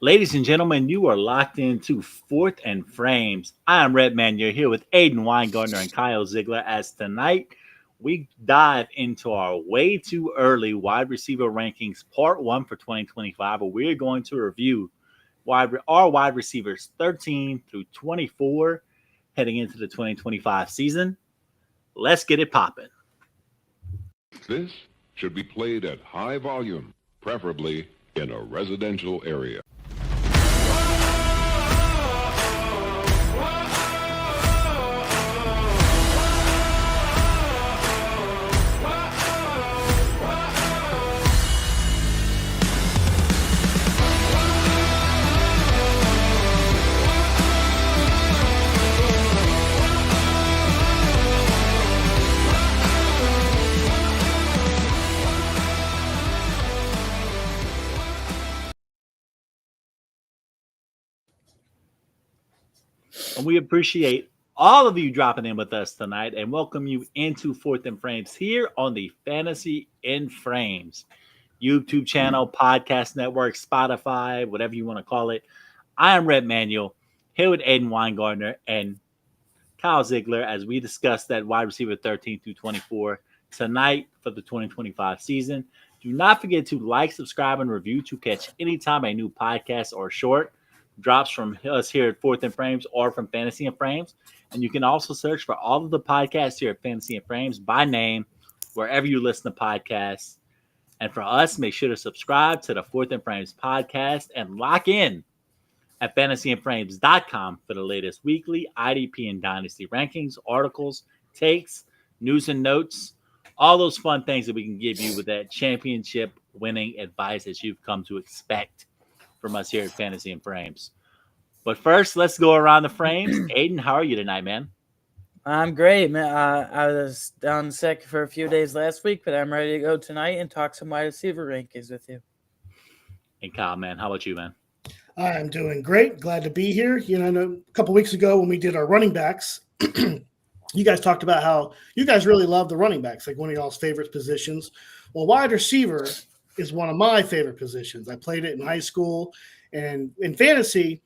Ladies and gentlemen, you are locked into Fourth and Frames. I am Redman. You're here with Aiden Weingartner and Kyle Ziegler. As tonight we dive into our way too early wide receiver rankings, part one for 2025. Where we're going to review our wide receivers 13 through 24 heading into the 2025 season. Let's get it popping. This should be played at high volume, preferably in a residential area. And we appreciate all of you dropping in with us tonight and welcome you into Fourth and Frames here on the Fantasy in Frames YouTube channel, podcast network, Spotify, whatever you want to call it. I am Red Manuel here with Aiden Weingartner and Kyle Ziegler as we discuss that wide receiver 13 through 24 tonight for the 2025 season. Do not forget to like, subscribe, and review to catch anytime a new podcast or short drops from us here at Fourth and Frames or from Fantasy and Frames. And you can also search for all of the podcasts here at Fantasy and Frames by name, wherever you listen to podcasts. And for us, make sure to subscribe to the Fourth and Frames podcast and lock in at fantasyandframes.com for the latest weekly IDP and Dynasty rankings, articles, takes, news and notes, all those fun things that we can give you with that championship winning advice that you've come to expect from us here at Fantasy and Frames. But first, let's go around the frames. Aiden, how are you tonight, man? I'm great, man. I was down sick for a few days last week, but I'm ready to go tonight and talk some wide receiver rankings with you. And Kyle, man, how about you, man? I'm doing great. Glad to be here. A couple weeks ago when we did our running backs, you guys talked about how you guys really love the running backs, like one of y'all's favorite positions. Well, wide receiver is one of my favorite positions. I played it in high school, and in fantasy,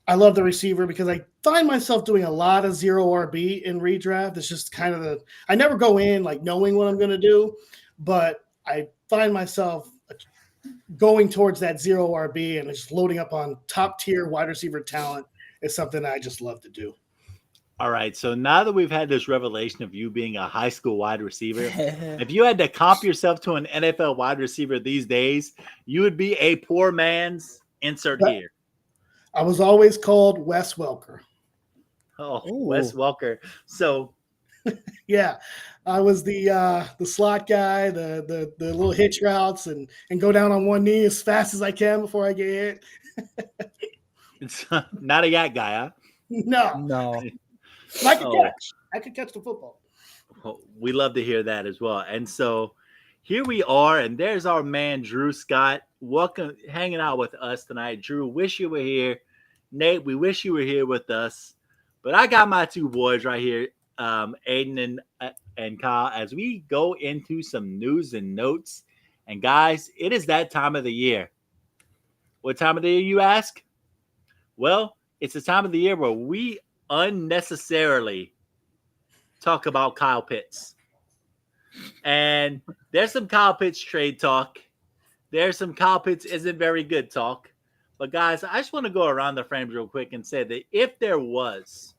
I love the receiver because I find myself doing a lot of zero RB in redraft. It's just kind of I never go in like knowing what I'm going to do, but I find myself going towards that zero RB and just loading up on top tier wide receiver talent is something I just love to do. All right. So now that we've had this revelation of you being a high school wide receiver, if you had to comp yourself to an NFL wide receiver these days, you would be a poor man's insert here. I was always called Wes Welker. Oh, ooh. Wes Welker. So, yeah, I was the slot guy, the little hitch routes, and go down on one knee as fast as I can before I get hit. It's not a yak guy, huh? No. I could catch the football. Well, we love to hear that as well. And so here we are, and there's our man Drew Scott. Welcome, hanging out with us tonight. Drew, wish you were here. Nate, we wish you were here with us. But I got my two boys right here, Aiden and Kyle, as we go into some news and notes. And guys, it is that time of the year. What time of the year, you ask? Well, it's the time of the year where we unnecessarily talk about Kyle Pitts. And there's some Kyle Pitts trade talk. There's some Kyle Pitts isn't very good talk. But guys, I just want to go around the frames real quick and say that if there was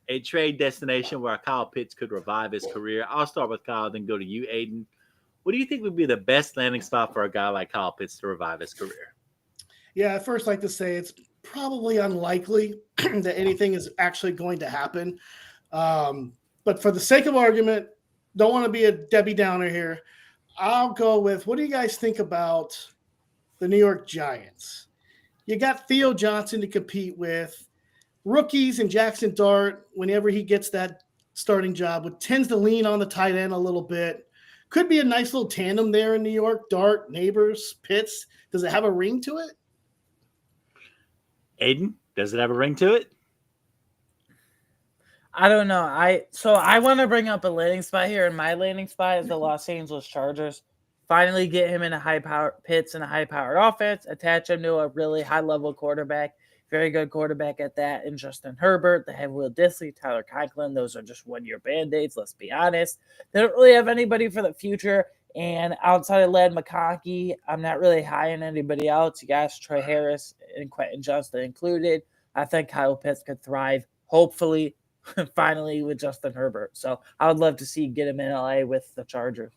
a trade destination where Kyle Pitts could revive his career, I'll start with Kyle, then go to you, Aiden. What do you think would be the best landing spot for a guy like Kyle Pitts to revive his career? Yeah, at first, I'd like to say it's probably unlikely that anything is actually going to happen. But for the sake of argument, don't want to be a Debbie Downer here. I'll go with, what do you guys think about the New York Giants? You got Theo Johnson to compete with. Rookies and Jackson Dart, whenever he gets that starting job, tends to lean on the tight end a little bit. Could be a nice little tandem there in New York. Dart, Neighbors, Pitts. Does it have a ring to it? Aiden, does it have a ring to it? I don't know. I want to bring up a landing spot here, and my landing spot is the Los Angeles Chargers. Finally get him in a high-power Pitts and a high-powered offense, attach him to a really high-level quarterback, very good quarterback at that, and Justin Herbert. They have Will Disley, Tyler Conklin. Those are just one-year Band-Aids, let's be honest. They don't really have anybody for the future, and outside of Ladd McConkey, I'm not really high on anybody else. You guys, Troy Harris and Quentin Johnston included. I think Kyle Pitts could thrive, hopefully, finally, with Justin Herbert. So I would love to see get him in LA with the Chargers.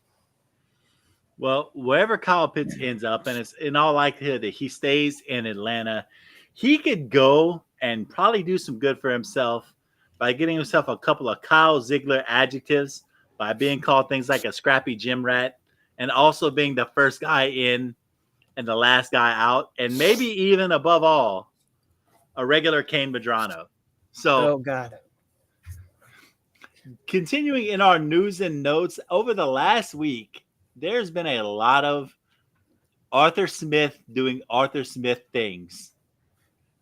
Well, wherever Kyle Pitts ends up, and it's in all likelihood that he stays in Atlanta, he could go and probably do some good for himself by getting himself a couple of Kyle Ziegler adjectives, by being called things like a scrappy gym rat, and also being the first guy in and the last guy out, and maybe even above all, a regular Kane Medrano. So, oh God. Continuing in our news and notes, over the last week, there's been a lot of Arthur Smith doing Arthur Smith things,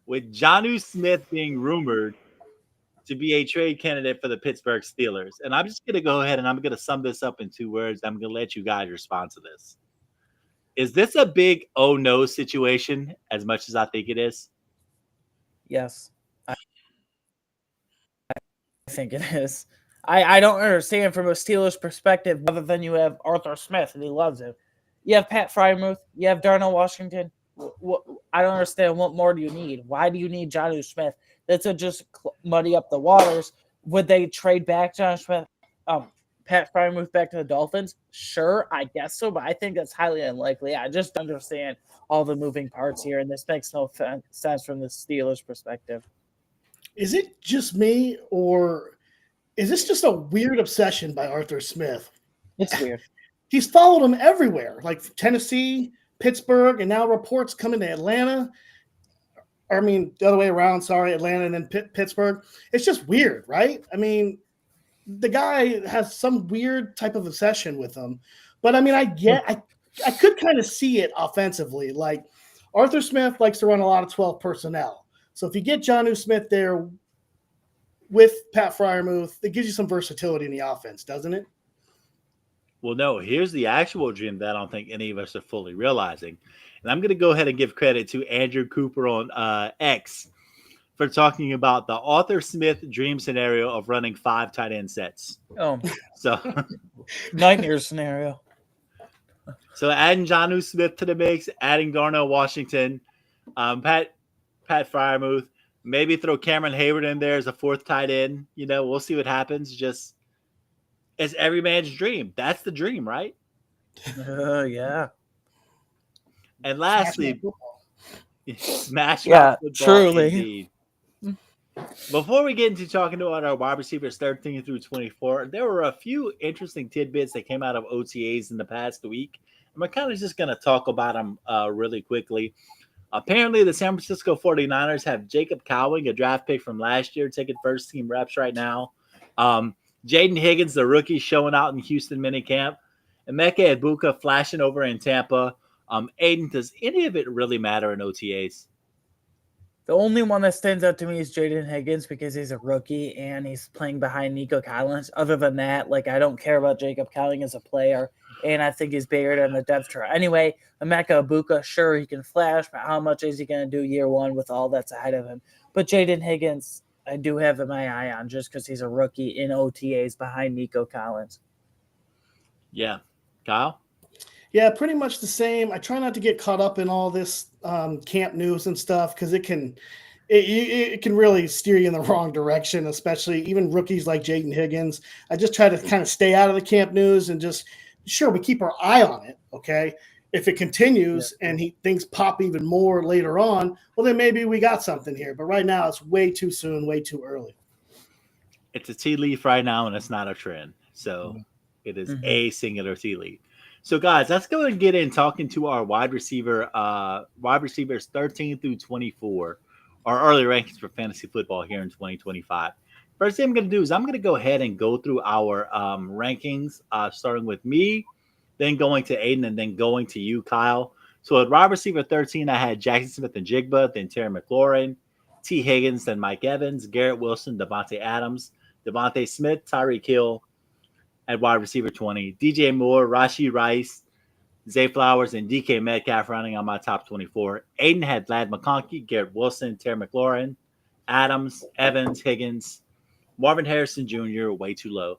with Jonnu Smith being rumored to be a trade candidate for the Pittsburgh Steelers. And I'm just going to go ahead and I'm going to sum this up in 2 words. I'm going to let you guys respond to this. Is this a big oh no situation as much as I think it is? Yes. I think it is. I don't understand from a Steelers perspective, other than you have Arthur Smith and he loves him. You have Pat Frymuth. You have Darnell Washington. I don't understand. What more do you need? Why do you need Jonnu Smith? That's to just muddy up the waters. Would they trade back Jonnu Smith, Pat Frymuth back to the Dolphins? Sure, I guess so, but I think that's highly unlikely. I just understand all the moving parts here, and this makes no sense from the Steelers' perspective. Is it just me, or is this just a weird obsession by Arthur Smith? It's weird. He's followed him everywhere, like Tennessee, Pittsburgh, and now reports coming to Atlanta. I mean, the other way around, sorry, Atlanta and then Pittsburgh. It's just weird, right? I mean, the guy has some weird type of obsession with him. But, I mean, I could kind of see it offensively. Like, Arthur Smith likes to run a lot of 12 personnel. So if you get Jonnu Smith there with Pat Frymuth, it gives you some versatility in the offense, doesn't it? Well, no, here's the actual dream that I don't think any of us are fully realizing. And I'm going to go ahead and give credit to Andrew Cooper on X for talking about the Arthur Smith dream scenario of running 5 tight end sets. Oh, so nightmare scenario. So adding Jonnu Smith to the mix, adding Darnell Washington, Pat Frymuth, maybe throw Cameron Hayward in there as a 4th tight end. You know, we'll see what happens. Just it's every man's dream. That's the dream, right? Yeah. And lastly, smash yeah, football truly. Indeed. Before we get into talking about our wide receivers 13 through 24, there were a few interesting tidbits that came out of OTAs in the past week. I'm kind of just going to talk about them really quickly. Apparently, the San Francisco 49ers have Jacob Cowing, a draft pick from last year, taking first-team reps right now. Jaden Higgins, the rookie, showing out in Houston minicamp. Emeka Egbuka flashing over in Tampa. Aiden, does any of it really matter in OTAs? The only one that stands out to me is Jaden Higgins because he's a rookie and he's playing behind Nico Collins. Other than that, like, I don't care about Jacob Cowing as a player, and I think he's bigger than the depth chart. Anyway, Emeka Egbuka, sure, he can flash, but how much is he going to do year one with all that's ahead of him? But Jaden Higgins, I do have my eye on just because he's a rookie in OTAs behind Nico Collins. Yeah. Kyle? Yeah, pretty much the same. I try not to get caught up in all this camp news and stuff because it can really steer you in the wrong direction, especially even rookies like Jaden Higgins. I just try to kind of stay out of the camp news and just, sure, we keep our eye on it, okay? If it continues and things pop even more later on, well, then maybe we got something here. But right now, it's way too soon, way too early. It's a tea leaf right now, and it's not a trend. So it is a singular tea leaf. So, guys, let's go and get in talking to our wide receivers 13 through 24, our early rankings for fantasy football here in 2025. First thing I'm going to do is I'm going to go ahead and go through our rankings, starting with me, then going to Aiden, and then going to you, Kyle. So at wide receiver 13, I had Jackson Smith and Jigba, then Terry McLaurin, T. Higgins, then Mike Evans, Garrett Wilson, Devontae Adams, Devontae Smith, Tyreek Hill. At wide receiver 20, DJ Moore, Rashee Rice, Zay Flowers, and DK Metcalf running on my top 24. Aiden had Lad McConkey, Garrett Wilson, Terry McLaurin, Adams, Evans, Higgins, Marvin Harrison Jr., way too low.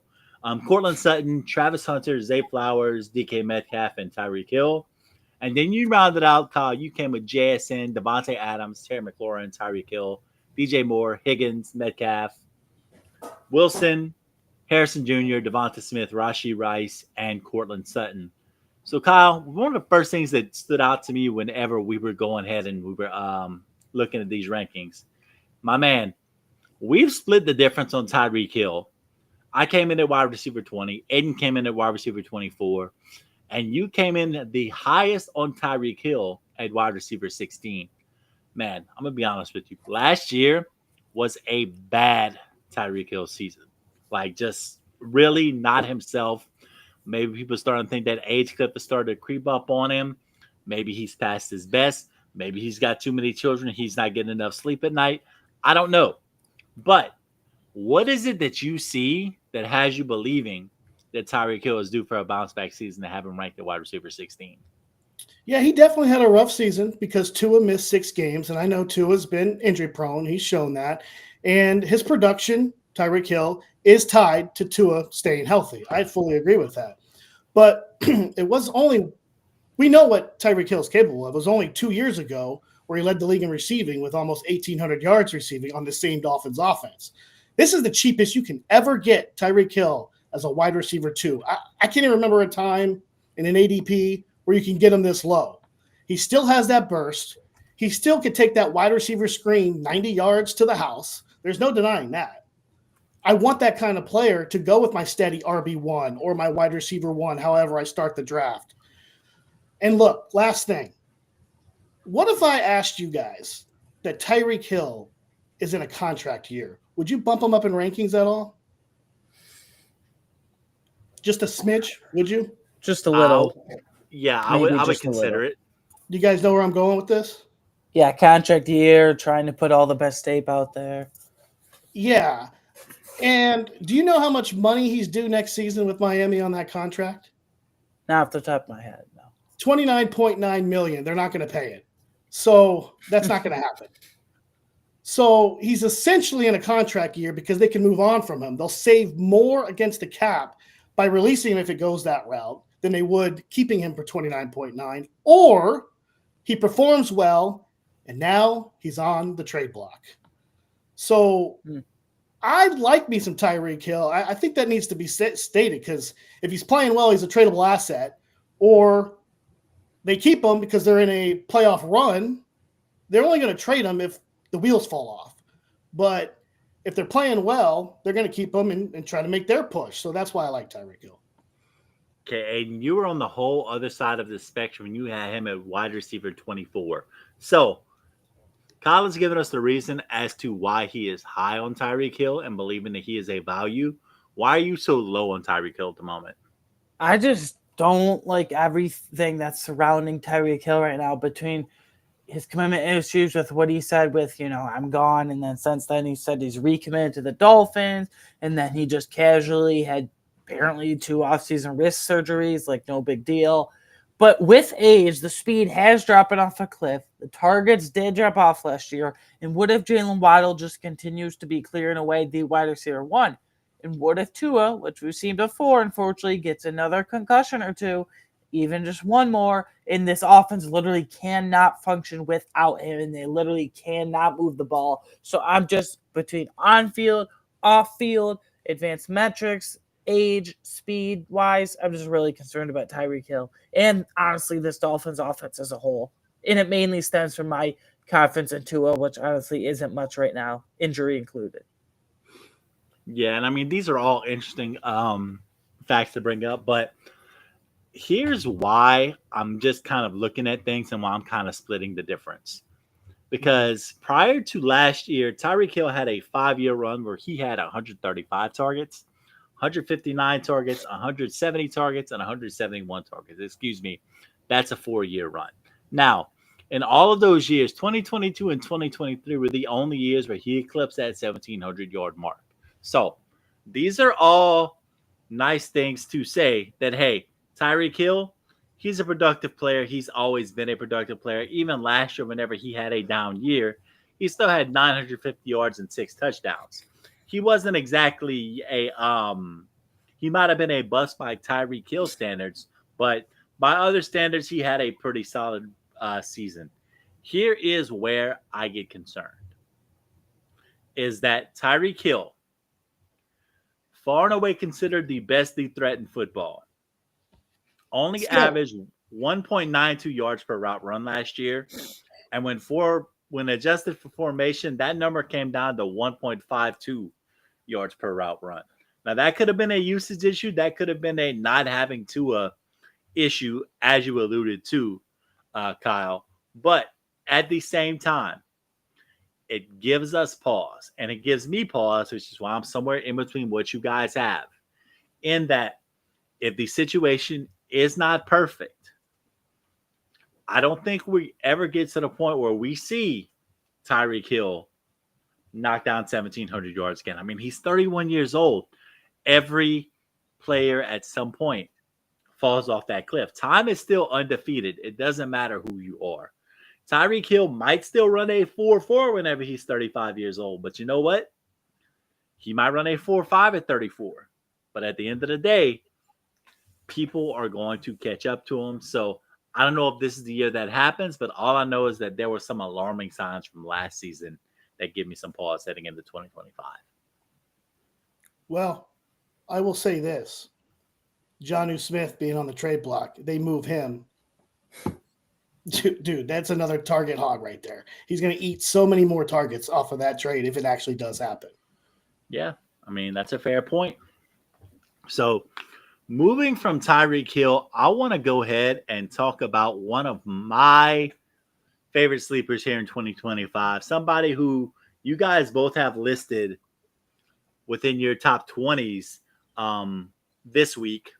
Cortland Sutton, Travis Hunter, Zay Flowers, DK Metcalf, and Tyreek Hill. And then you rounded out, Kyle. You came with JSN, Devontae Adams, Terry McLaurin, Tyreek Hill, DJ Moore, Higgins, Metcalf, Wilson, Harrison Jr., Devonta Smith, Rashee Rice, and Cortland Sutton. So, Kyle, one of the first things that stood out to me whenever we were going ahead and we were looking at these rankings, my man, we've split the difference on Tyreek Hill. I came in at wide receiver 20. Aiden came in at wide receiver 24. And you came in the highest on Tyreek Hill at wide receiver 16. Man, I'm going to be honest with you. Last year was a bad Tyreek Hill season. Like, just really not himself. Maybe people starting to think that age clip has started to creep up on him. Maybe he's past his best. Maybe he's got too many children. He's not getting enough sleep at night. I don't know. But what is it that you see that has you believing that Tyreek Hill is due for a bounce-back season to have him ranked at wide receiver 16? Yeah, he definitely had a rough season because Tua missed 6 games, and I know Tua's been injury-prone. He's shown that. And his production, Tyreek Hill, is tied to Tua staying healthy. I fully agree with that. But it was only – we know what Tyreek Hill is capable of. It was only 2 years ago where he led the league in receiving with almost 1,800 yards receiving on the same Dolphins offense. This is the cheapest you can ever get Tyreek Hill as a wide receiver 2. I can't even remember a time in an ADP where you can get him this low. He still has that burst. He still could take that wide receiver screen 90 yards to the house. There's no denying that. I want that kind of player to go with my steady RB1 or my wide receiver 1, however I start the draft. And look, last thing. What if I asked you guys that Tyreek Hill is in a contract year? Would you bump him up in rankings at all? Just a smidge, would you? Just a little. I would consider it. You guys know where I'm going with this? Yeah, contract year, trying to put all the best tape out there. Yeah. And do you know how much money he's due next season with Miami on that contract? Not off the top of my head, no. $29.9 million. They're not going to pay it. So that's not going to happen. So he's essentially in a contract year because they can move on from him. They'll save more against the cap by releasing him if it goes that route than they would keeping him for 29.9, or he performs well and now he's on the trade block. So I'd like me some Tyreek Hill. I think that needs to be stated because if he's playing well, he's a tradable asset, or they keep him because they're in a playoff run. They're only going to trade him if the wheels fall off. But if they're playing well, they're going to keep him and try to make their push. So that's why I like Tyreek Hill. Okay, Aiden, you were on the whole other side of the spectrum. You had him at wide receiver 24. So Kyle has given us the reason as to why he is high on Tyreek Hill and believing that he is a value. Why are you so low on Tyreek Hill at the moment? I just don't like everything that's surrounding Tyreek Hill right now, between his commitment issues with what he said with, I'm gone. And then since then he said he's recommitted to the Dolphins. And then he just casually had apparently 2 offseason wrist surgeries, like no big deal. But with age, the speed has dropped off a cliff. The targets did drop off last year. And what if Jalen Waddle just continues to be clearing away the wide receiver 1? And what if Tua, which we've seen before, unfortunately, gets another concussion or 2, even just one more, and this offense literally cannot function without him, and they literally cannot move the ball. So I'm just between on-field, off-field, advanced metrics, age, speed-wise, I'm just really concerned about Tyreek Hill. And honestly, this Dolphins offense as a whole. And it mainly stems from my confidence in Tua, which honestly isn't much right now, injury included. Yeah, and I mean, these are all interesting facts to bring up, but here's why I'm just kind of looking at things and why I'm kind of splitting the difference. Because prior to last year, Tyreek Hill had a 5-year run where he had 135 targets, 159 targets, 170 targets, and 171 targets. Excuse me. That's a 4-year run. Now, in all of those years, 2022 and 2023 were the only years where he eclipsed that 1,700-yard mark. So these are all nice things to say that, hey, Tyreek Hill, He's a productive player. He's always been a productive player. Even last year, whenever he had a down year, he still had 950 yards and 6 touchdowns. He wasn't exactly he might have been a bust by Tyreek Hill standards, but by other standards, he had a pretty solid season. Here is where I get concerned, is that Tyreek Hill, far and away considered the best deep threat in football, only averaged 1.92 yards per route run last year. And when adjusted for formation, that number came down to 1.52 yards per route run. Now, that could have been a usage issue. That could have been a not having Tua issue, as you alluded to, Kyle. But at the same time, it gives us pause. And it gives me pause, which is why I'm somewhere in between what you guys have. In that, if the situation is not perfect, I don't think we ever get to the point where we see Tyreek Hill knock down 1,700 yards again. I mean, he's 31 years old. Every player at some point falls off that cliff. Time is still undefeated. It doesn't matter who you are. Tyreek Hill might still run a 4.4 whenever he's 35 years old. But you know what? He might run a 4.5 at 34. But at the end of the day, people are going to catch up to him. So I don't know if this is the year that happens, but all I know is that there were some alarming signs from last season that give me some pause heading into 2025. Well, I will say this. Jonnu Smith being on the trade block, they move him. Dude, that's another target hog right there. He's going to eat so many more targets off of that trade if it actually does happen. Yeah, I mean, that's a fair point. So moving from Tyreek Hill, I want to go ahead and talk about one of my favorite sleepers here in 2025. Somebody who you guys both have listed within your top 20s this week.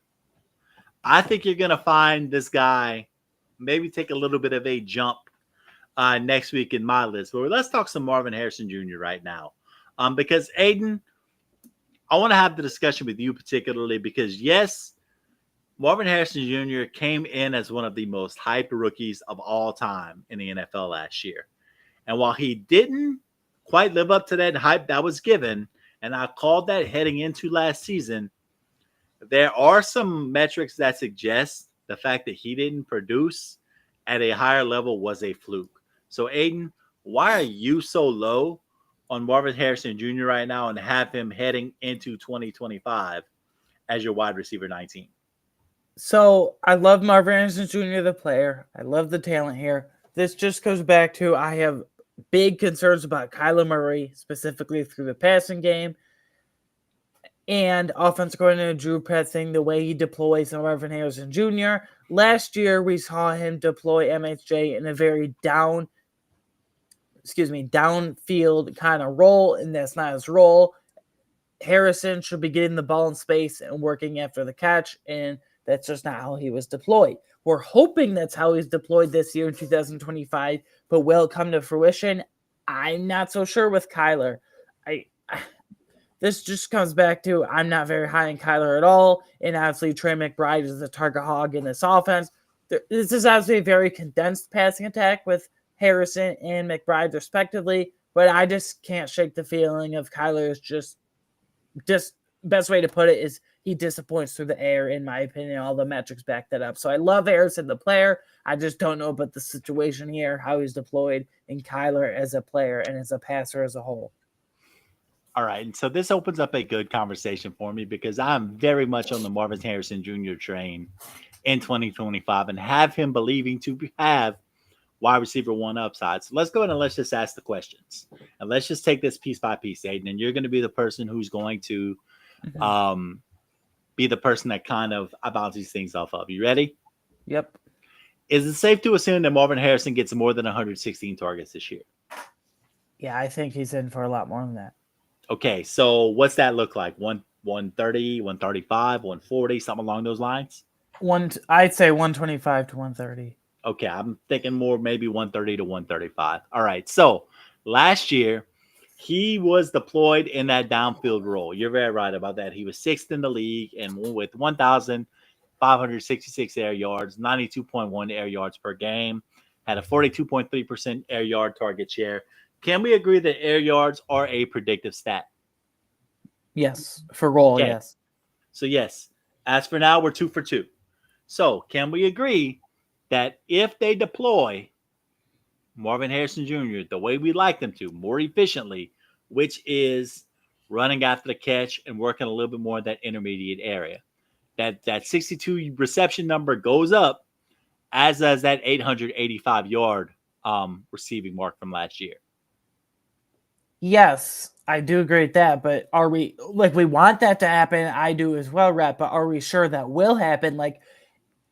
I think you're going to find this guy maybe take a little bit of a jump next week in my list. But let's talk some Marvin Harrison Jr. right now. Because, Aiden, I want to have the discussion with you particularly because, yes, Marvin Harrison Jr. came in as one of the most hyped rookies of all time in the NFL last year. And while he didn't quite live up to that hype that was given, and I called that heading into last season, there are some metrics that suggest the fact that he didn't produce at a higher level was a fluke. So, Aiden, why are you so low on Marvin Harrison Jr. right now and have him heading into 2025 as your wide receiver 19? So I love Marvin Harrison Jr., the player. I love the talent here. This just goes back to I have big concerns about Kyler Murray, specifically through the passing game. And offensive coordinator Drew Petzing, the way he deploys Marvin Harrison Jr. Last year, we saw him deploy MHJ in a very downfield kind of role, and that's not his role. Harrison should be getting the ball in space and working after the catch, and that's just not how he was deployed. We're hoping that's how he's deployed this year in 2025, but will it come to fruition? I'm not so sure with Kyler. This just comes back to I'm not very high in Kyler at all, and obviously Trey McBride is the target hog in this offense. This is obviously a very condensed passing attack with Harrison and McBride respectively, but I just can't shake the feeling of Kyler is just best way to put it is he disappoints through the air, in my opinion. All the metrics back that up. So I love Harrison, the player. I just don't know about the situation here, how he's deployed, and Kyler as a player and as a passer as a whole. All right, and so this opens up a good conversation for me because I'm very much on the Marvin Harrison Jr. train in 2025 and have him believing to have wide receiver 1 upside. So let's go ahead and let's just ask the questions. And let's just take this piece by piece, Aiden. And you're going to be the person who's going to be the person that kind of I bounce these things off of. You ready? Yep. Is it safe to assume that Marvin Harrison gets more than 116 targets this year? Yeah, I think he's in for a lot more than that. Okay, so what's that look like? 130, 135, 140, something along those lines? I'd say 125 to 130. Okay, I'm thinking more maybe 130 to 135. All right, so last year, he was deployed in that downfield role. You're very right about that. He was 6th in the league and with 1,000 566 air yards, 92.1 air yards per game, had a 42.3% air yard target share. Can we agree that air yards are a predictive stat? Yes, for roll, Okay. yes. So, yes, as for now, we're 2 for 2. So, can we agree that if they deploy Marvin Harrison Jr. the way we like them to, more efficiently, which is running after the catch and working a little bit more in that intermediate area, that 62 reception number goes up, as does that 885-yard receiving mark from last year? Yes, I do agree with that, but are we we want that to happen? I do as well, Rhett, but are we sure that will happen?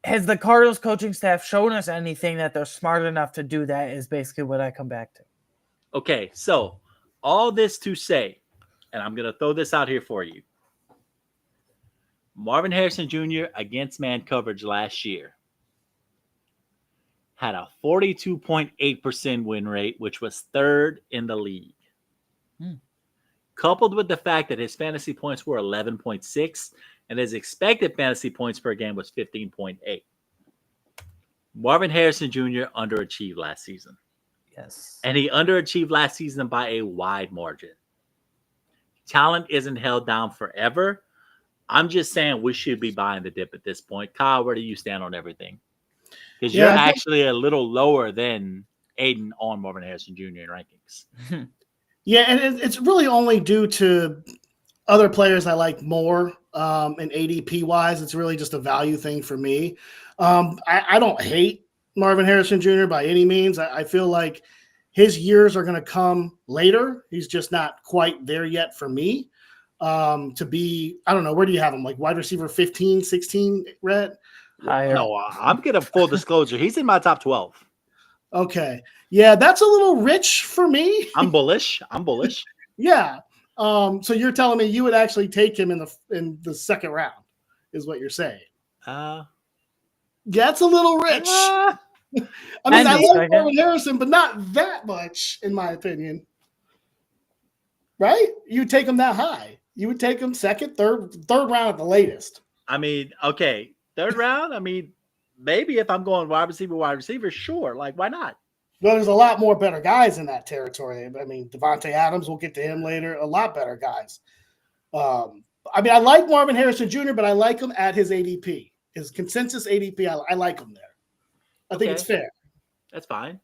Has the Cardinals coaching staff shown us anything that they're smart enough to do that is basically what I come back to. Okay, so all this to say, and I'm going to throw this out here for you. Marvin Harrison Jr. against man coverage last year had a 42.8% win rate, which was third in the league. Coupled with the fact that his fantasy points were 11.6 and his expected fantasy points per game was 15.8. Marvin Harrison Jr. underachieved last season. Yes. And he underachieved last season by a wide margin. Talent isn't held down forever. I'm just saying we should be buying the dip at this point. Kyle, where do you stand on everything? Because you're actually a little lower than Aiden on Marvin Harrison Jr. in rankings. Yeah, and it's really only due to other players I like more, and ADP-wise. It's really just a value thing for me. I don't hate Marvin Harrison Jr. by any means. I feel like his years are going to come later. He's just not quite there yet for me. To be, I don't know, where do you have him? Like wide receiver 15, 16, Rhett? Higher. No, I'm going to full disclosure. He's in my top 12. Okay. Yeah, that's a little rich for me. I'm bullish. Yeah. So you're telling me you would actually take him in the second round, is what you're saying? Yeah, it's a little rich. I mean, I like Marvin Harrison, but not that much, in my opinion. Right? You would take him that high. You would take him second, third round at the latest. I mean, okay, third round. I mean, maybe if I'm going wide receiver, sure. Like, why not? Well, there's a lot more better guys in that territory. I mean, Devontae Adams, we'll get to him later. A lot better guys. I mean, I like Marvin Harrison Jr., but I like him at his ADP. His consensus ADP, I like him there. I think it's fair. That's fine.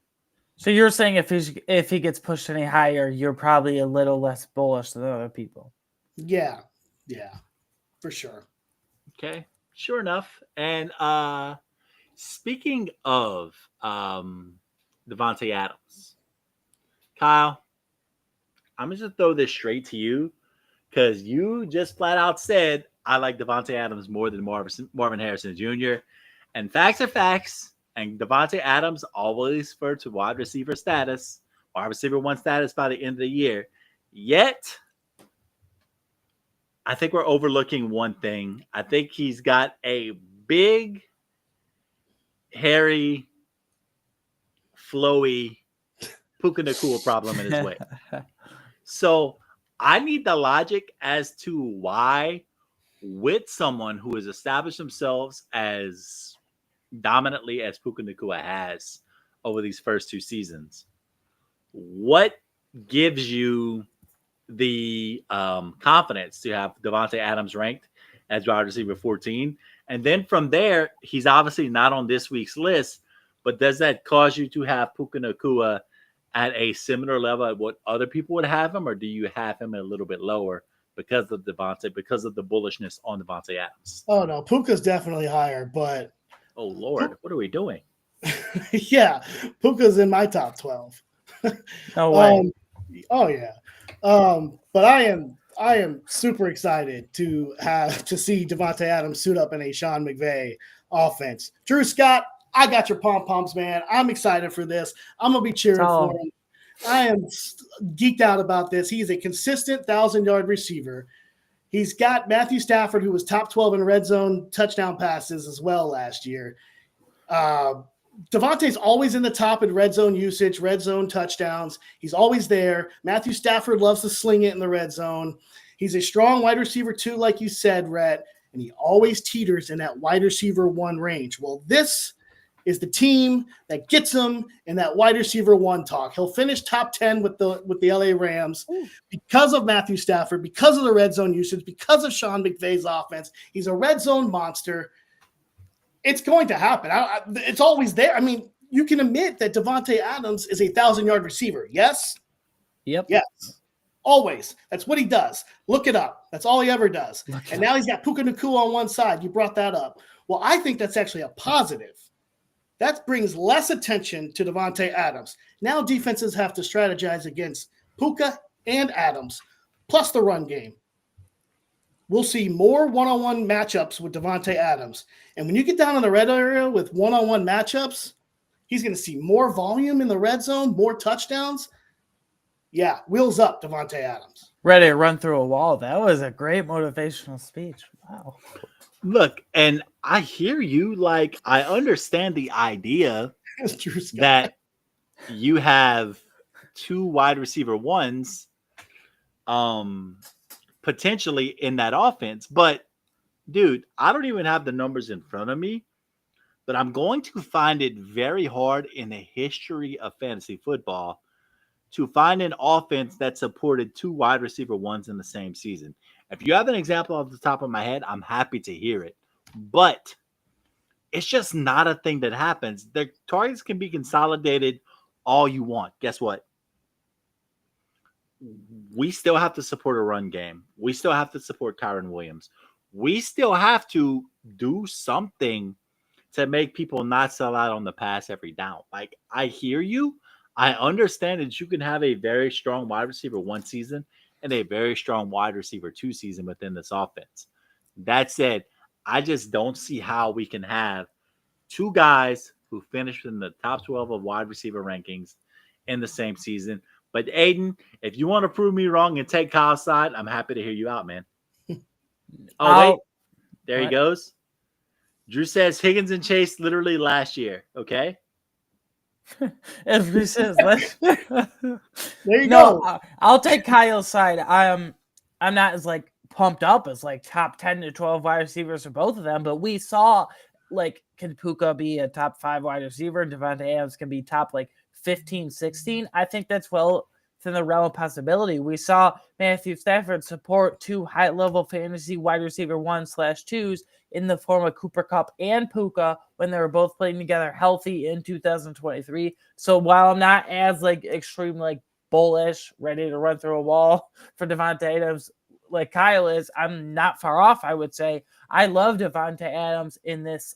So you're saying if he gets pushed any higher, you're probably a little less bullish than other people. Yeah, for sure. Okay, sure enough. And speaking of Devontae Adams, Kyle, I'm just going to throw this straight to you because you just flat out said I like Devontae Adams more than Marvin Harrison Jr. And facts are facts. And Devontae Adams always referred to wide receiver status, wide receiver 1 status by the end of the year. Yet, I think we're overlooking one thing. I think he's got a big, hairy, flowy Puka Nacua problem in his way. So I need the logic as to why, with someone who has established themselves as dominantly as Puka Nacua has over these first 2 seasons, what gives you the confidence to have Devontae Adams ranked as wide receiver 14? And then from there, he's obviously not on this week's list, but does that cause you to have Puka Nacua at a similar level at what other people would have him, or do you have him a little bit lower because of the bullishness on Devontae Adams? Oh, no, Puka's definitely higher, but... Oh, Lord, what are we doing? Yeah, Puka's in my top 12. No way. Oh, yeah. But I am super excited to see Devontae Adams suit up in a Sean McVay offense. Drew Scott, I got your pom-poms, man. I'm excited for this. I'm going to be cheering for him. I am geeked out about this. He is a consistent 1,000-yard receiver. He's got Matthew Stafford, who was top 12 in red zone touchdown passes as well last year. Devontae's always in the top in red zone usage, red zone touchdowns. He's always there. Matthew Stafford loves to sling it in the red zone. He's a strong wide receiver too, like you said, Rhett. and he always teeters in that wide receiver 1 range. Well, this is the team that gets him in that wide receiver 1 talk. He'll finish top 10 with the LA Rams because of Matthew Stafford, because of the red zone usage, because of Sean McVay's offense. He's a red zone monster. It's going to happen. It's always there. I mean, you can admit that Davante Adams is a 1,000-yard receiver. Yes? Yep. Yes. Always. That's what he does. Look it up. That's all he ever does. And now he's got Puka Nacua on one side. You brought that up. Well, I think that's actually a positive. That brings less attention to Davante Adams. Now defenses have to strategize against Puka and Adams, plus the run game. We'll see more one-on-one matchups with Davante Adams. And when you get down in the red area with one-on-one matchups, he's going to see more volume in the red zone, more touchdowns. Yeah, wheels up, Davante Adams. Ready to run through a wall. That was a great motivational speech. Wow. Look, and I hear you. Like, I understand the idea that you have 2 wide receiver 1s potentially in that offense. But, dude, I don't even have the numbers in front of me. But I'm going to find it very hard in the history of fantasy football to find an offense that supported 2 wide receiver 1s in the same season. If you have an example off the top of my head, I'm happy to hear it. But it's just not a thing that happens. The targets can be consolidated all you want. Guess what? We still have to support a run game. We still have to support Kyron Williams. We still have to do something to make people not sell out on the pass every down. Like, I hear you. I understand that you can have a very strong wide receiver 1 season and a very strong wide receiver 2 season within this offense. That said, I just don't see how we can have 2 guys who finished in the top 12 of wide receiver rankings in the same season. But Aiden, if you want to prove me wrong and take Kyle's side, I'm happy to hear you out, man. Wait. There he goes. Drew says Higgins and Chase literally last year. Okay. As Drew says, there you go. I'll take Kyle's side. I'm not as like pumped up as like top 10 to 12 wide receivers for both of them, but we saw like, can Puka be a top 5 wide receiver and Davante Adams can be top like 15, 16? I think that's well within the realm of possibility. We saw Matthew Stafford support 2 high-level fantasy wide receiver 1/2s in the form of Cooper Kupp and Puka when they were both playing together healthy in 2023. So while I'm not as like extreme, like bullish, ready to run through a wall for Davante Adams like Kyle is, I'm not far off, I would say. I love Davante Adams in this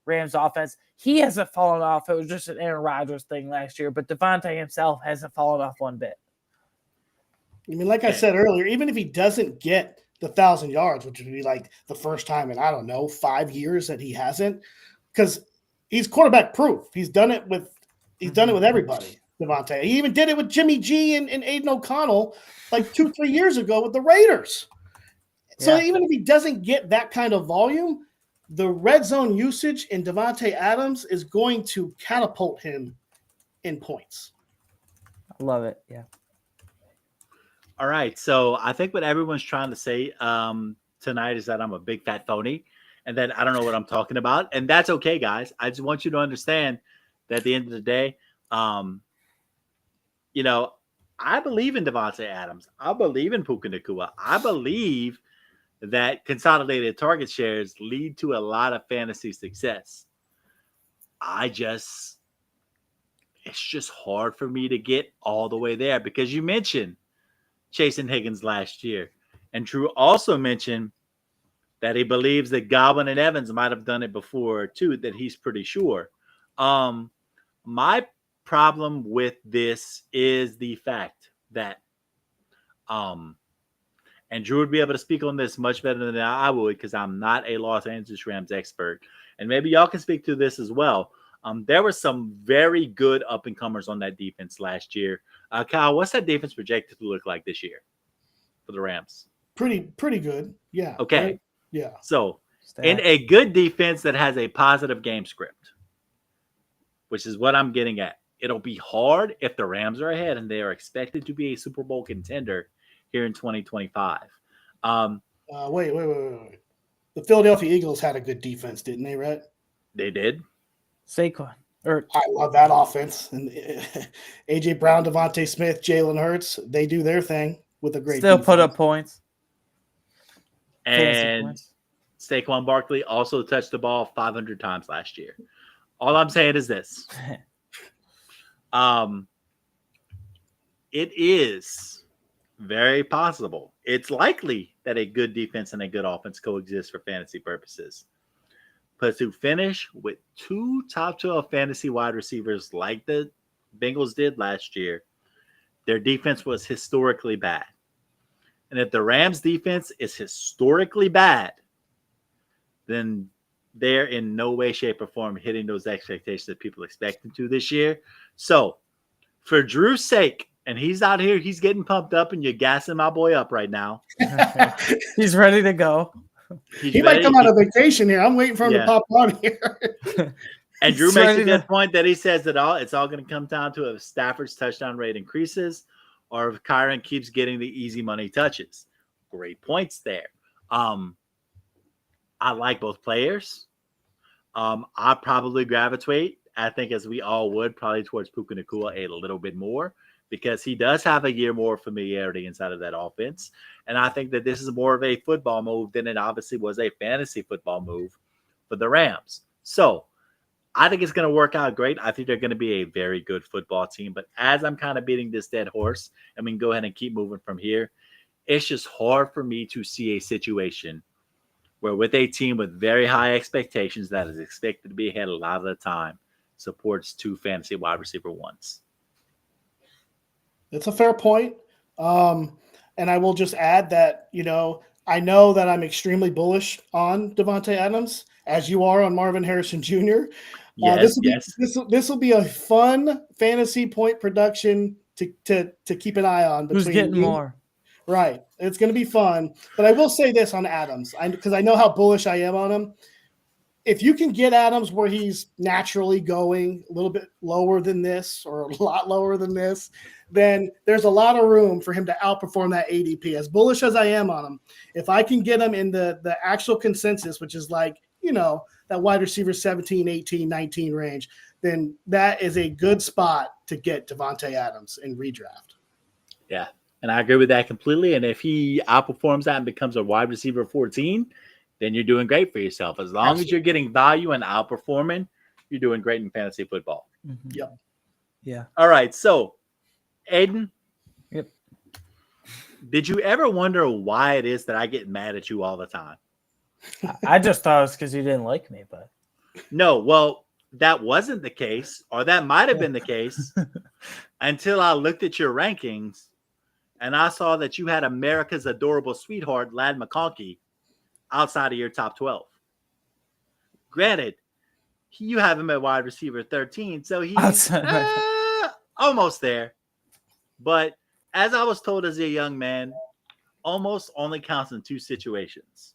Rams offense. He hasn't fallen off. It was just an Aaron Rodgers thing last year, but Davante himself hasn't fallen off one bit. I mean, like I said earlier, even if he doesn't get the 1,000 yards, which would be like the first time in, I don't know, 5 years that he hasn't, because he's quarterback proof. He's done it with everybody, Davante. He even did it with Jimmy G and Aiden O'Connell like 2-3 years ago with the Raiders. So even if he doesn't get that kind of volume, the red zone usage in Davante Adams is going to catapult him in points. I love it. Yeah. All right. So I think what everyone's trying to say tonight is that I'm a big fat phony and that I don't know what I'm talking about. And that's okay, guys. I just want you to understand that at the end of the day, you know, I believe in Davante Adams. I believe in Puka Nacua. I believe that consolidated target shares lead to a lot of fantasy success. It's just hard for me to get all the way there because you mentioned Chase and Higgins last year. And Drew also mentioned that he believes that Godwin and Evans might have done it before too, that he's pretty sure. My problem with this is the fact that, and Drew would be able to speak on this much better than I would because I'm not a Los Angeles Rams expert. And maybe y'all can speak to this as well. There were some very good up-and-comers on that defense last year. Kyle, what's that defense projected to look like this year for the Rams? Pretty good. Yeah. Okay. Right? Yeah. So in a good defense that has a positive game script, which is what I'm getting at, it'll be hard if the Rams are ahead and they are expected to be a Super Bowl contender here in 2025. Wait. the Philadelphia Eagles had a good defense, didn't they, Rhett? They did. Saquon. Or I love that offense. And A.J. Brown, Devontae Smith, Jalen Hurts, they do their thing with a great still defense. put up points. Fantasy And points. Saquon Barkley also touched the ball 500 times last year. All I'm saying is this. It is very possible. It's likely that a good defense and a good offense coexist for fantasy purposes. But to finish with 2 top 12 fantasy wide receivers like the Bengals did last year, their defense was historically bad. And if the Rams defense is historically bad, then they're in no way, shape, or form hitting those expectations that people expect them to this year. So for Drew's sake, and he's out here, he's getting pumped up, and you're gassing my boy up right now. He's ready to go. He might come out of vacation here. I'm waiting for him to pop on here. And Drew makes a good point that he says that it's all going to come down to if Stafford's touchdown rate increases or if Kyron keeps getting the easy money touches. Great points there. I like both players. I probably gravitate, I think as we all would, probably towards Puka Nacua a little bit more because he does have a year more familiarity inside of that offense. And I think that this is more of a football move than it obviously was a fantasy football move for the Rams. So I think it's going to work out great. I think they're going to be a very good football team. But as I'm kind of beating this dead horse, and we can go ahead and keep moving from here, it's just hard for me to see a situation where with a team with very high expectations that is expected to be ahead a lot of the time supports 2 fantasy wide receiver ones. That's a fair point. And I will just add that, I know that I'm extremely bullish on Devontae Adams, as you are on Marvin Harrison Jr. Yes, This will be a fun fantasy point production to keep an eye on. Who's getting more? Right. It's going to be fun. But I will say this on Adams, because I know how bullish I am on him. If you can get Adams where he's naturally going a little bit lower than this or a lot lower than this, then there's a lot of room for him to outperform that ADP. As bullish as I am on him, if I can get him in the actual consensus, which is like, that wide receiver 17, 18, 19 range, then that is a good spot to get Devontae Adams in redraft. Yeah, and I agree with that completely. And if he outperforms that and becomes a wide receiver 14, then you're doing great for yourself. As long as you're getting value and outperforming, you're doing great in fantasy football. Mm-hmm. Yep. Yeah. All right. So, Aiden. Yep. Did you ever wonder why it is that I get mad at you all the time? I just thought it was because you didn't like me, but no. Well, that wasn't the case, or that might have been the case until I looked at your rankings and I saw that you had America's adorable sweetheart, Ladd McConkey, outside of your top 12. Granted, you have him at wide receiver 13, so he's almost there. But as I was told as a young man, almost only counts in 2 situations.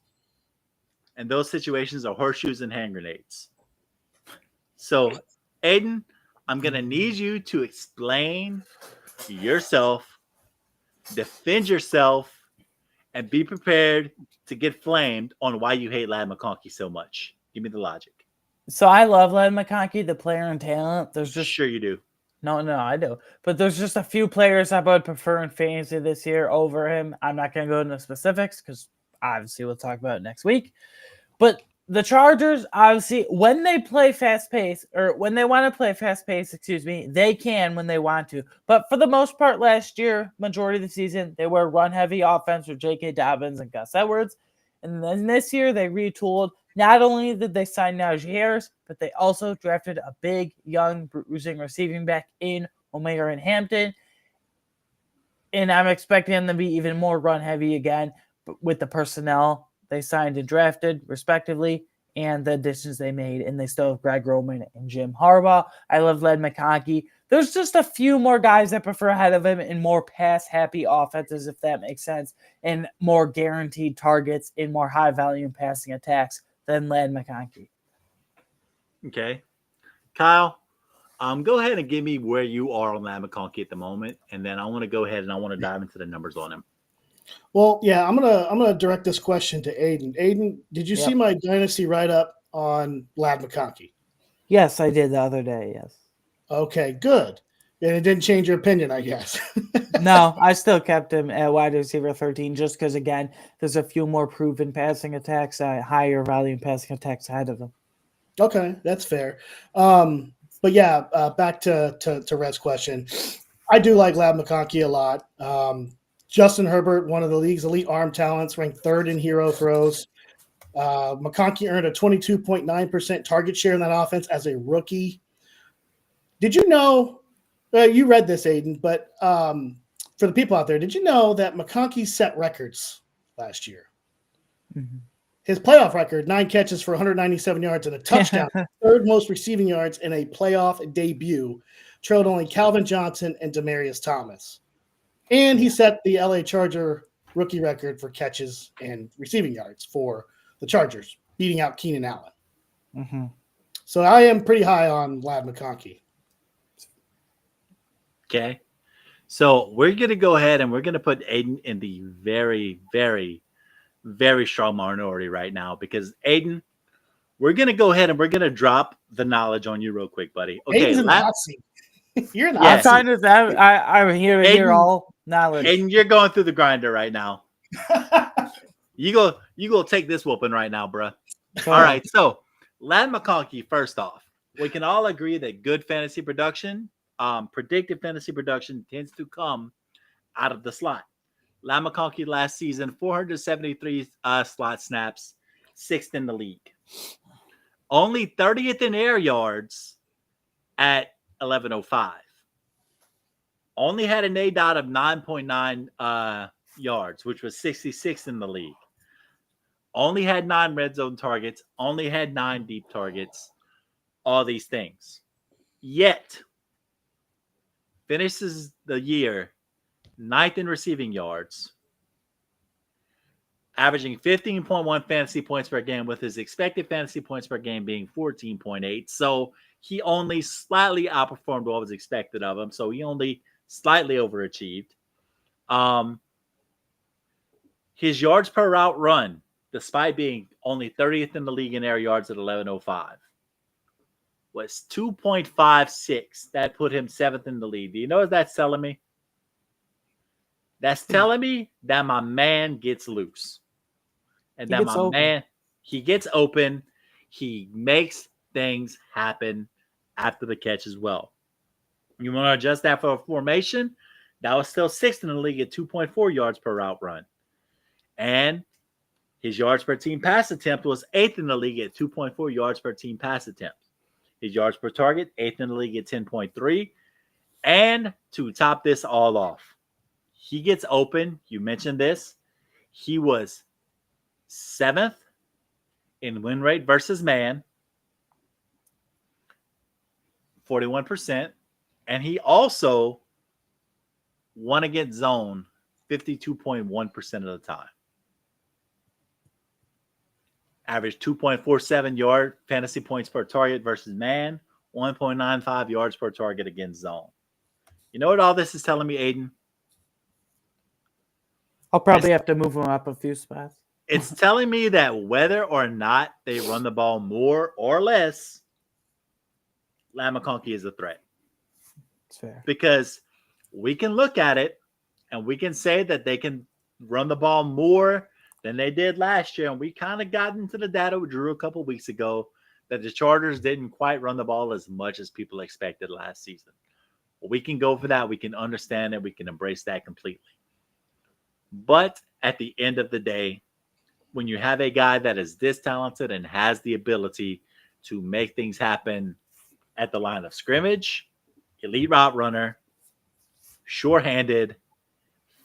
And those situations are horseshoes and hand grenades. So, Aiden, I'm going to need you to explain yourself, defend yourself, and be prepared to get flamed on why you hate Ladd McConkey so much. Give me the logic. So I love Ladd McConkey, the player and talent. There's just sure you do. No, I do. But there's just a few players I would prefer in fantasy this year over him. I'm not going to go into specifics because obviously we'll talk about it next week. But the Chargers, obviously, when they play fast pace, or when they want to play fast pace, they can when they want to. But for the most part last year, majority of the season, they were run-heavy offense with J.K. Dobbins and Gus Edwards. And then this year, they retooled. Not only did they sign Najee Harris, but they also drafted a big, young, bruising receiving back in Omega and Hampton. And I'm expecting them to be even more run-heavy again with the personnel they signed and drafted, respectively, and the additions they made. And they still have Greg Roman and Jim Harbaugh. I love Ladd McConkey. There's just a few more guys I prefer ahead of him in more pass-happy offenses, if that makes sense, and more guaranteed targets in more high-volume passing attacks than Ladd McConkey. Okay. Kyle, go ahead and give me where you are on Ladd McConkey at the moment, and then I want to go ahead and I want to dive into the numbers on him. Well, yeah, I'm gonna direct this question to Aiden. Aiden, did you see my Dynasty write-up on Lad McConkey? Yes, I did the other day. Yes. Okay, good. And it didn't change your opinion, I guess. No, I still kept him at wide receiver 13 just because, again, there's a few more proven passing attacks, higher volume passing attacks ahead of him. Okay, that's fair. But yeah, back to Red's question. I do like Lad McConkey a lot. Justin Herbert, one of the league's elite arm talents, ranked third in hero throws. McConkey earned a 22.9% target share in that offense as a rookie. Did you know, you read this, Aiden, but for the people out there, did you know that McConkey set records last year? Mm-hmm. His playoff record, 9 catches for 197 yards and a touchdown, third most receiving yards in a playoff debut, trailed only Calvin Johnson and Demaryius Thomas. And he set the LA Charger rookie record for catches and receiving yards for the Chargers, beating out Keenan Allen. Mm-hmm. So I am pretty high on Lad McConkey. Okay. So we're going to go ahead and we're going to put Aiden in the very, very, very strong minority right now because Aiden, we're going to go ahead and we're going to drop the knowledge on you real quick, buddy. Okay. Aiden's in the hot seat. You're in the I'm hot seat. fine with that. I'm here to hear all knowledge. Aiden, you're going through the grinder right now. You go take this whooping right now, bro. All right. So Lad McConkey, first off, we can all agree that good fantasy production, predictive fantasy production tends to come out of the slot. Lad McConkey last season, 473 slot snaps, 6th in the league. Only 30th in air yards at 1105. Only had an ADOT of 9.9 yards, which was 66th in the league. Only had 9 red zone targets. Only had 9 deep targets. All these things. Yet, finishes the year 9th in receiving yards, averaging 15.1 fantasy points per game with his expected fantasy points per game being 14.8. So he only slightly outperformed what was expected of him. So he only slightly overachieved. His yards per route run, despite being only 30th in the league in air yards at 1105, was 2.56. That put him 7th in the league. Do you know what that's telling me? That's telling me that my man gets loose. And that my man, he gets open. He makes things happen after the catch as well. You want to adjust that for a formation? That was still 6th in the league at 2.4 yards per route run. And his yards per team pass attempt was 8th in the league at 2.4 yards per team pass attempt. His yards per target, 8th in the league at 10.3. And to top this all off, he gets open. You mentioned this. He was 7th in win rate versus man, 41%. And he also won against zone 52.1% of the time. Average 2.47 yard fantasy points per target versus man, 1.95 yards per target against zone. You know what all this is telling me, Aiden? I'll probably have to move him up a few spots. It's telling me that whether or not they run the ball more or less, Lad McConkey is a threat. It's fair. Because we can look at it and we can say that they can run the ball more than they did last year. And we kind of got into the data with Drew a couple of weeks ago that the Chargers didn't quite run the ball as much as people expected last season. We can go for that. We can understand it. We can embrace that completely. But at the end of the day, when you have a guy that is this talented and has the ability to make things happen at the line of scrimmage, elite route runner, sure-handed,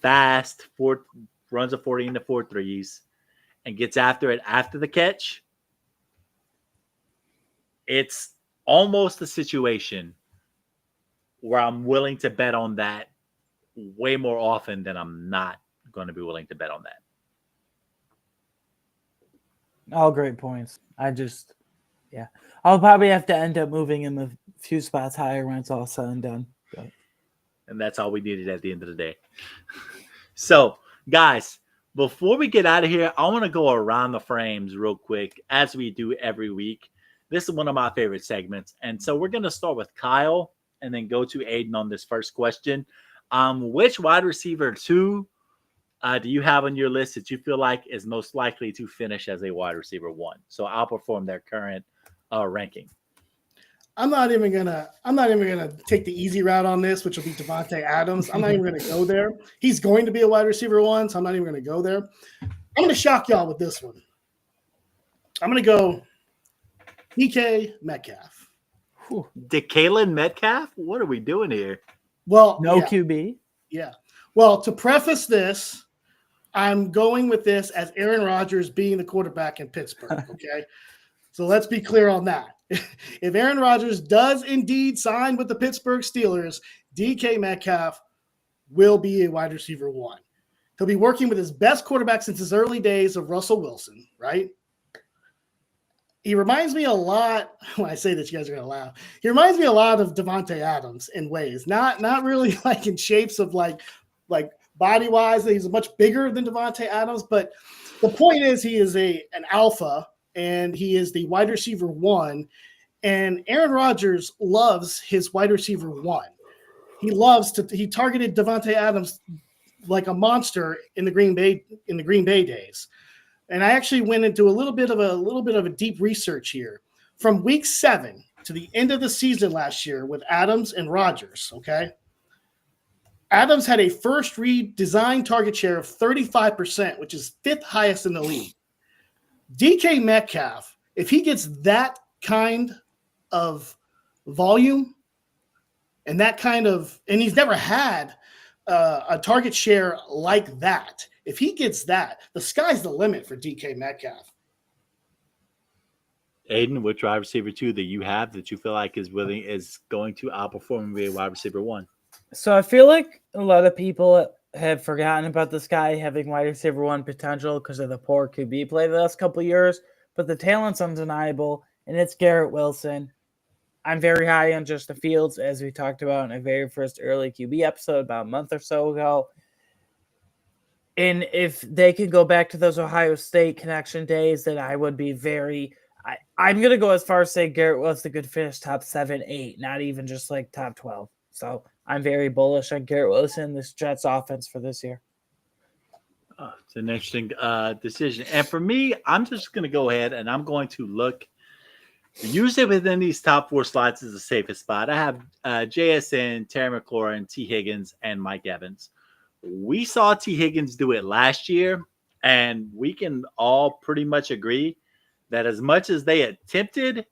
fast, runs a 40 into 4.3s, and gets after it after the catch, it's almost a situation where I'm willing to bet on that way more often than I'm not going to be willing to bet on that. All great points. I'll probably have to end up moving him a few spots higher when it's all said and done. But. And that's all we needed at the end of the day. So Guys, before we get out of here, I want to go around the frames real quick, as we do every week. This is one of my favorite segments. And so we're going to start with Kyle and then go to Aiden on this first question. Which wide receiver 2 do you have on your list that you feel like is most likely to finish as a wide receiver 1? So outperform their current ranking. I'm not even gonna take the easy route on this, which will be Devontae Adams. I'm not even gonna go there. He's going to be a wide receiver 1, so I'm not even gonna go there. I'm gonna shock y'all with this one. I'm gonna go DK Metcalf. DeKalen Metcalf? What are we doing here? Well, No QB. Yeah. Well, to preface this, I'm going with this as Aaron Rodgers being the quarterback in Pittsburgh. Okay. So let's be clear on that. If Aaron Rodgers does indeed sign with the Pittsburgh Steelers, DK Metcalf will be a wide receiver 1. He'll be working with his best quarterback since his early days of Russell Wilson, right? He reminds me a lot. When I say this, you guys are going to laugh. He reminds me a lot of Devontae Adams in ways, not really like in shapes of like body-wise. He's much bigger than Devontae Adams, but the point is he is an alpha, and he is the wide receiver 1. And Aaron Rodgers loves his wide receiver 1. He targeted Devontae Adams like a monster in the Green Bay days. And I actually went into a little bit of a deep research here. From week 7 to the end of the season last year with Adams and Rodgers, okay? Adams had a first read design target share of 35%, which is 5th highest in the league. DK Metcalf, if he gets that kind of volume and and he's never had a target share like that. If he gets that, the sky's the limit for DK Metcalf. Aiden, which wide receiver 2 that you have that you feel like is going to outperform and be a wide receiver 1? So I feel like a lot of people have forgotten about this guy having wide receiver 1 potential because of the poor QB play the last couple of years, but the talent's undeniable, and it's Garrett Wilson. I'm very high on Justin Fields, as we talked about in a very first early QB episode about a month or so ago. And if they can go back to those Ohio State connection days, then I would be I'm going to go as far as say Garrett Wilson could finish top 7, 8, not even just like top 12. So I'm very bullish on Garrett Wilson, this Jets offense for this year. Oh, it's an interesting decision. And for me, I'm just going to go ahead and I'm going to look. Usually within these top 4 slots is the safest spot. I have JSN, Terry McLaurin, T. Higgins, and Mike Evans. We saw T. Higgins do it last year, and we can all pretty much agree that as much as they attempted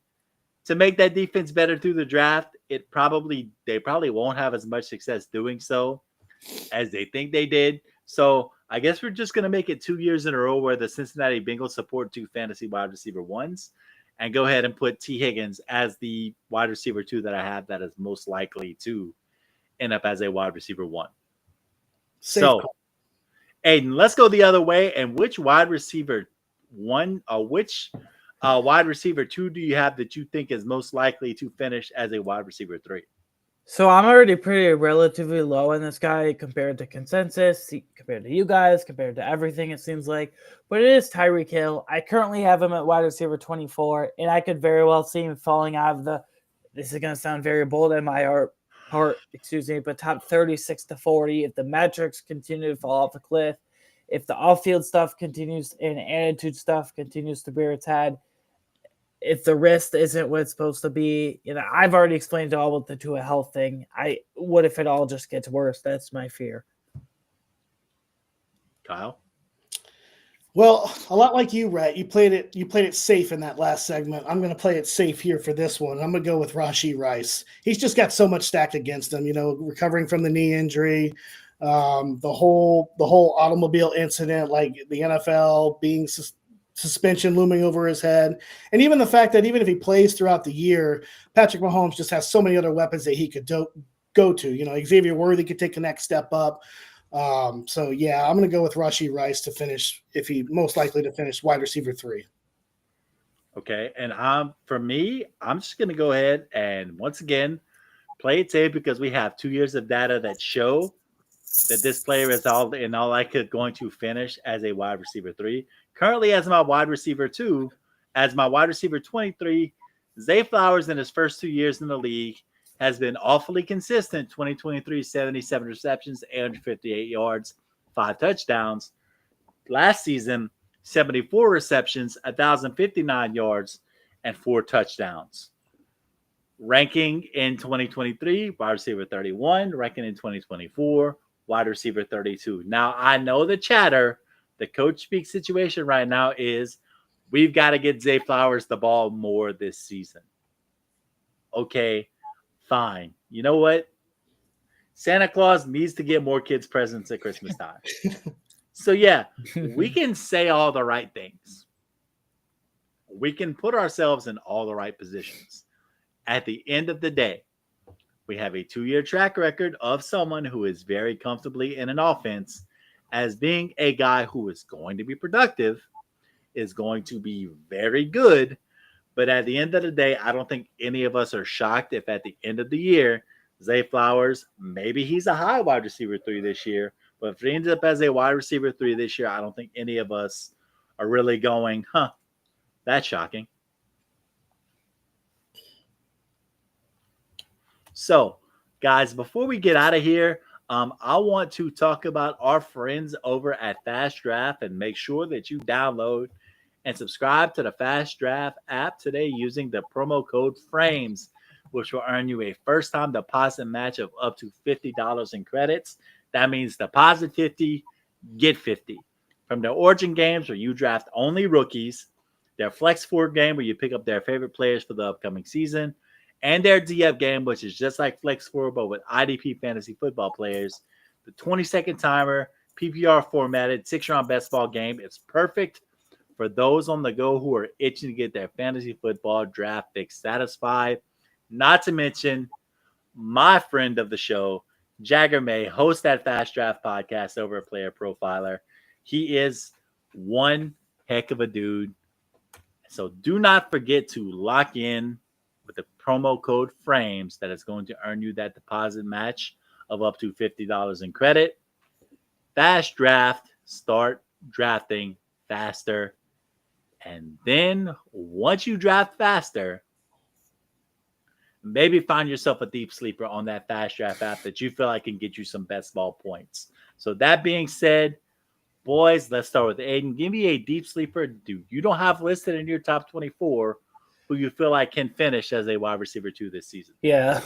to make that defense better through the draft, they probably won't have as much success doing so as they think they did. So I guess we're just going to make it 2 years in a row where the Cincinnati Bengals support 2 fantasy wide receiver 1s and go ahead and put T. Higgins as the wide receiver 2 that I have that is most likely to end up as a wide receiver 1. So, Aiden, let's go the other way. And which wide receiver 1 or which wide receiver 2 do you have that you think is most likely to finish as a wide receiver 3? So I'm already pretty relatively low in this guy compared to consensus, compared to you guys, compared to everything it seems like. But it is Tyreek Hill. I currently have him at wide receiver 24, and I could very well see him falling out of this is going to sound very bold in my heart, but top 36 to 40 if the metrics continue to fall off a cliff, if the off-field stuff continues and attitude stuff continues to bear its head, if the wrist isn't what it's supposed to be. I've already explained all with the Tua health thing. What if it all just gets worse? That's my fear. Kyle? Well, a lot like you, Rhett. You played it safe in that last segment. I'm going to play it safe here for this one. I'm going to go with Rashee Rice. He's just got so much stacked against him. Recovering from the knee injury, the whole automobile incident, like the NFL being suspension looming over his head, and even the fact that even if he plays throughout the year, Patrick Mahomes just has so many other weapons that he could go to. Xavier Worthy could take the next step up. So yeah, I'm going to go with Rashee Rice to finish, if he most likely to finish wide receiver 3. Okay. And for me, I'm just going to go ahead and once again, play it safe because we have 2 years of data that show that this player is all likely going to finish as a wide receiver 3. Currently, as my wide receiver 2, as my wide receiver 23, Zay Flowers in his first 2 years in the league has been awfully consistent. 2023, 77 receptions, 858 yards, 5 touchdowns. Last season, 74 receptions, 1,059 yards, and 4 touchdowns. Ranking in 2023, wide receiver 31. Ranking in 2024, wide receiver 32. Now, I know the chatter, the coach speak situation right now is we've got to get Zay Flowers the ball more this season. Okay, fine. You know what? Santa Claus needs to get more kids presents at Christmas time. So, yeah, we can say all the right things. We can put ourselves in all the right positions. At the end of the day, we have a 2-year track record of someone who is very comfortably in an offense as being a guy who is going to be productive, is going to be very good. But at the end of the day, I don't think any of us are shocked if at the end of the year, Zay Flowers, maybe he's a high wide receiver 3 this year, but if he ends up as a wide receiver 3 this year, I don't think any of us are really going, that's shocking. So, guys, before we get out of here, I want to talk about our friends over at Fast Draft and make sure that you download and subscribe to the Fast Draft app today using the promo code FRAMES, which will earn you a first-time deposit match of up to $50 in credits. That means deposit 50, get 50. From their Origin games where you draft only rookies, their Flex 4 game where you pick up their favorite players for the upcoming season, and their DF game, which is just like Flex 4, but with IDP Fantasy Football players. The 20-second timer, PPR formatted, 6-round best ball game. It's perfect for those on the go who are itching to get their fantasy football draft fix satisfied. Not to mention my friend of the show, Jagger May, host that Fast Draft podcast over at Player Profiler. He is one heck of a dude. So do not forget to lock in with the promo code FRAMES that is going to earn you that deposit match of up to $50 in credit. Fast Draft, start drafting faster. And then once you draft faster, maybe find yourself a deep sleeper on that Fast Draft app that you feel like can get you some best ball points. So that being said, boys, let's start with Aiden. Give me a deep sleeper dude you don't have listed in your top 24 who you feel like can finish as a wide receiver 2 this season. Yeah.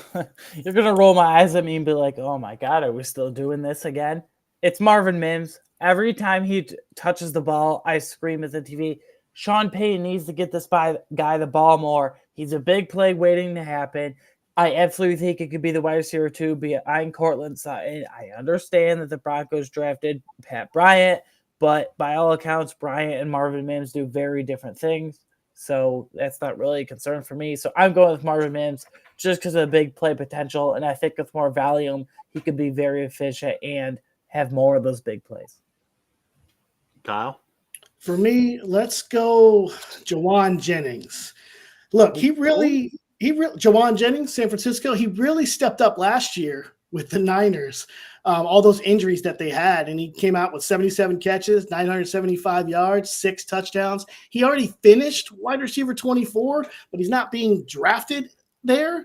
You're going to roll my eyes at me and be like, oh my God, are we still doing this again? It's Marvin Mims. Every time he touches the ball, I scream at the TV, Sean Payton needs to get this guy the ball more. He's a big play waiting to happen. I absolutely think it could be the wide receiver 2 behind Cortland Sutton. I understand that the Broncos drafted Pat Bryant, but by all accounts, Bryant and Marvin Mims do very different things. So that's not really a concern for me. So I'm going with Marvin Mims just because of the big play potential. And I think with more volume, he could be very efficient and have more of those big plays. Kyle? For me, let's go Jawan Jennings. Look, Jawan Jennings, San Francisco, he really stepped up last year with the Niners. All those injuries that they had, and he came out with 77 catches, 975 yards, 6 touchdowns. He already finished wide receiver 24, but he's not being drafted there.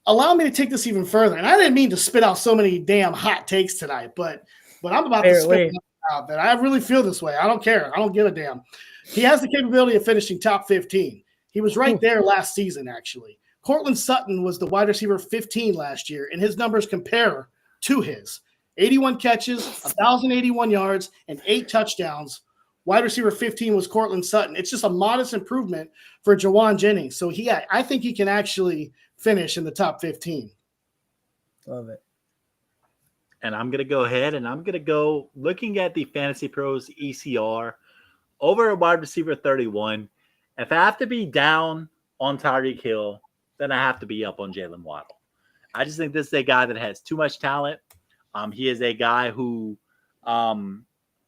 Allow me to take this even further. And I didn't mean to spit out so many damn hot takes tonight, but I'm about to spit out that I really feel this way. I don't care. I don't give a damn. He has the capability of finishing top 15. He was right there last season, actually. Cortland Sutton was the wide receiver 15 last year, and his numbers compare to his. 81 catches, 1,081 yards, and 8 touchdowns. Wide receiver 15 was Cortland Sutton. It's just a modest improvement for Jawan Jennings. So I think he can actually finish in the top 15. Love it. And I'm going to go ahead and I'm going to go looking at the Fantasy Pros ECR over a wide receiver 31. If I have to be down on Tyreek Hill, then I have to be up on Jalen Waddle. I just think this is a guy that has too much talent. He is a guy who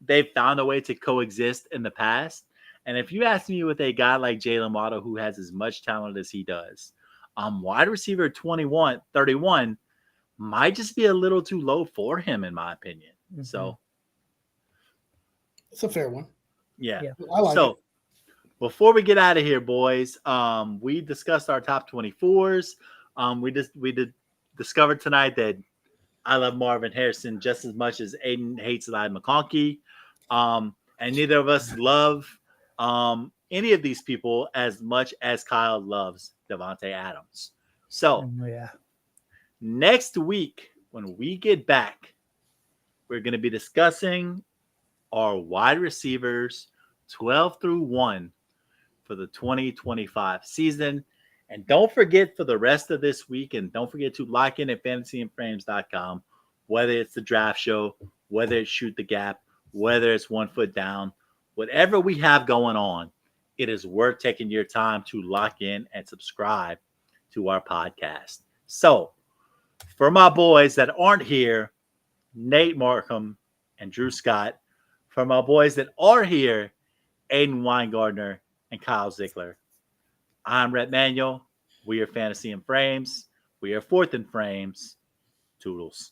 they've found a way to coexist in the past. And if you ask me with a guy like Jalen Waddle who has as much talent as he does, wide receiver 31, might just be a little too low for him, in my opinion. Mhm. So, It's a fair one. yeah. I like So, it. before we get out of here, boys, we discussed our top 24s. We discovered tonight that I love Marvin Harrison just as much as Aiden hates Eli McConkey. And neither of us love any of these people as much as Kyle loves Devontae Adams. So Yeah. next week, when we get back, we're going to be discussing our wide receivers 12 through 1 for the 2025 season. And don't forget for the rest of this week, and don't forget to lock in at fantasyandframes.com, whether it's the draft show, whether it's shoot the gap, whether it's 1 foot down, whatever we have going on, it is worth taking your time to lock in and subscribe to our podcast. So for my boys that aren't here, Nate Markham and Drew Scott, for my boys that are here, Aiden Weingardner and Kyle Ziegler, I'm Rhett Manuel. We are Fantasy and Frames. We are Fourth and Frames. Toodles.